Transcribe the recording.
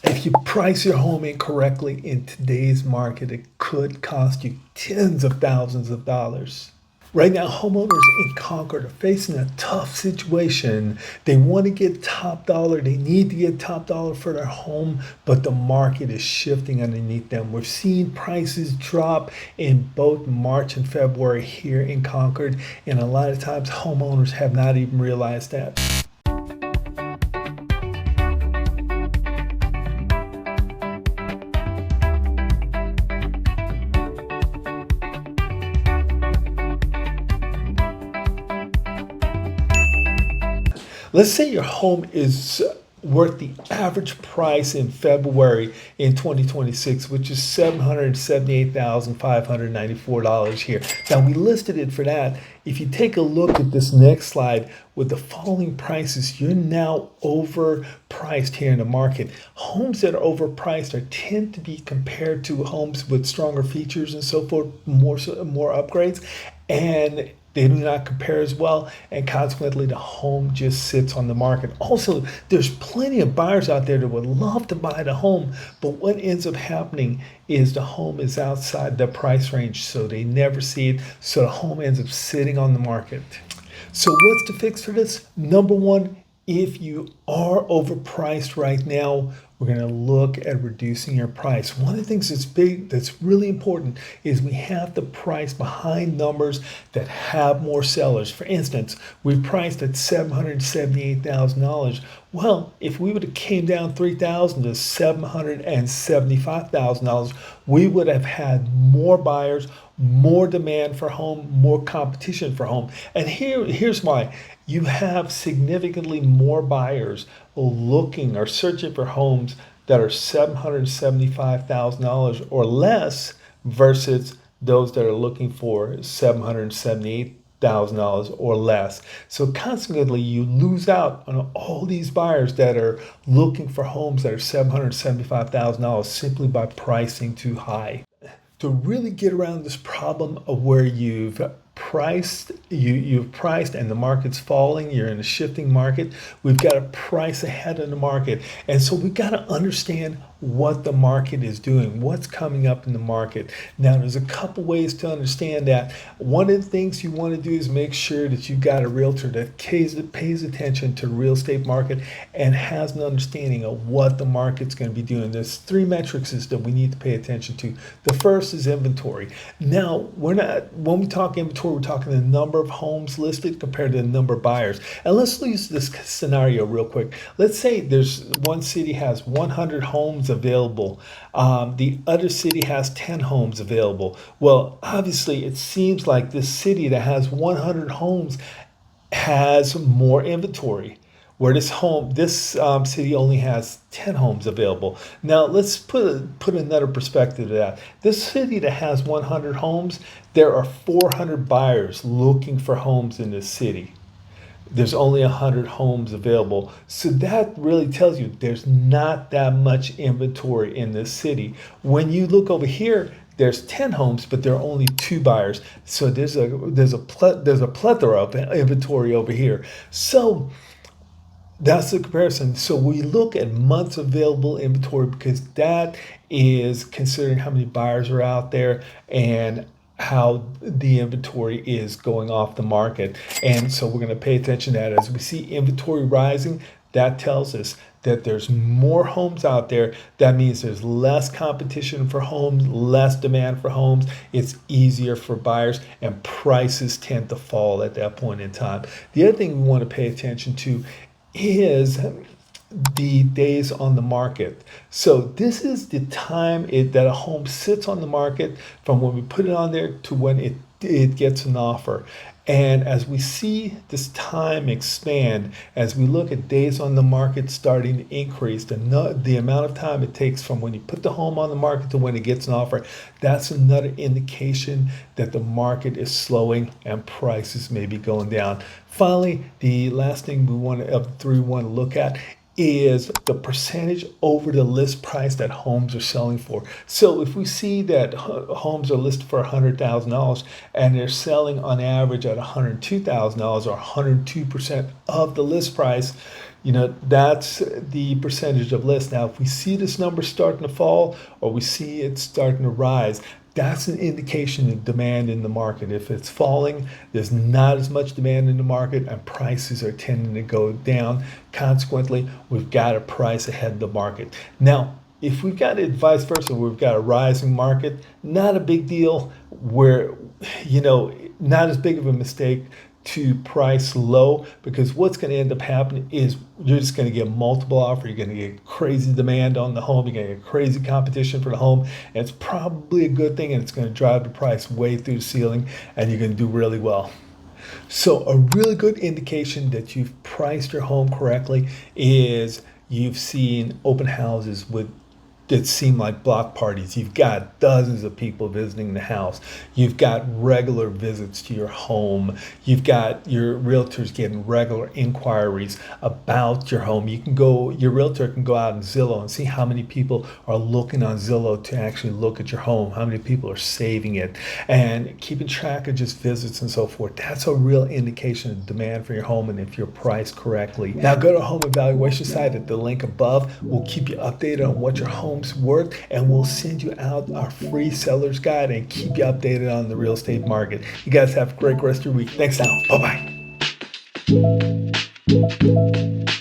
If you price your home incorrectly in today's market, it could cost you tens of thousands of dollars. Right now, homeowners in Concord are facing a tough situation. They want to get top dollar. They need to get top dollar for their home, but the market is shifting underneath them. We're seeing prices drop in both March and February here in Concord, and a lot of times homeowners have not even realized that. Let's say your home is worth the average price in February in 2026, which is $778,594 here. Now, we listed it for that. If you take a look at this next slide with the following prices, you're now overpriced here in the market. Homes that are overpriced tend to be compared to homes with stronger features and so forth, more upgrades, and they do not compare as well, and consequently the home just sits on the market. Also, there's plenty of buyers out there that would love to buy the home, but what ends up happening is the home is outside the price range, so they never see it, so the home ends up sitting on the market. So what's the fix for this? Number one, if you are overpriced right now, we're going to look at reducing your price. One of the things that's really important is we have to price behind numbers that have more sellers. For instance, we priced at $778,000. Well, if we would have came down $3,000 to $775,000, we would have had more buyers, more demand for home, more competition for home. And here's why. You have significantly more buyers looking or searching for homes that are $775,000 or less versus those that are looking for $778,000 or less. So consequently, you lose out on all these buyers that are looking for homes that are $775,000 simply by pricing too high. To really get around this problem of where you've priced and the market's falling, you're in a shifting market, we've got to price ahead of the market. And so we've got to understand what the market is doing, what's coming up in the market. Now, there's a couple ways to understand that. One of the things you want to do is make sure that you've got a realtor that pays attention to the real estate market and has an understanding of what the market's going to be doing. There's three metrics that we need to pay attention to. The first is inventory. Now, when we talk inventory, we're talking the number of homes listed compared to the number of buyers. And let's use this scenario real quick. Let's say there's one city has 100 homes available. The other city has 10 homes available. Well, obviously, it seems like this city that has 100 homes has more inventory, where this city only has 10 homes available. Now, let's put another perspective to that. This city that has 100 homes, there are 400 buyers looking for homes in this city. There's only 100 homes available. So that really tells you there's not that much inventory in this city. When you look over here, there's 10 homes, but there are only 2 buyers. So there's a plethora of inventory over here. So that's the comparison. So we look at months available inventory because that is considering how many buyers are out there and how the inventory is going off the market. And so we're going to pay attention to that. As we see inventory rising, that tells us that there's more homes out there. That means there's less competition for homes, less demand for homes. It's easier for buyers, and prices tend to fall at that point in time. The other thing we want to pay attention to is the days on the market. So this is the time that a home sits on the market from when we put it on there to when it gets an offer. And as we see this time expand, as we look at days on the market starting to increase, the amount of time it takes from when you put the home on the market to when it gets an offer, that's another indication that the market is slowing and prices may be going down. Finally, the last thing we want to look at is the percentage over the list price that homes are selling for. So if we see that homes are listed for $100,000 and they're selling on average at $102,000 or 102% of the list price, That's the percentage of lists. Now, if we see this number starting to fall or we see it starting to rise, that's an indication of demand in the market. If it's falling, there's not as much demand in the market and prices are tending to go down. Consequently, we've got a price ahead of the market. Now, if we've got it vice versa, we've got a rising market, not a big deal. Where, not as big of a mistake to price low, because what's going to end up happening is you're just going to get multiple offers. You're going to get crazy demand on the home. You're going to get crazy competition for the home. And it's probably a good thing, and it's going to drive the price way through the ceiling, and you're going to do really well. So a really good indication that you've priced your home correctly is you've seen open houses that seem like block parties. You've got dozens of people visiting the house. You've got regular visits to your home. You've got your realtors getting regular inquiries about your home. Your realtor can go out on Zillow and see how many people are looking on Zillow to actually look at your home, how many people are saving it, and keeping track of just visits and so forth. That's a real indication of demand for your home and if you're priced correctly. Now go to our home evaluation site at the link above. We'll keep you updated on what your home's worth, and we'll send you out our free seller's guide and keep you updated on the real estate market. You guys have a great rest of your week. Thanks now. Bye-bye.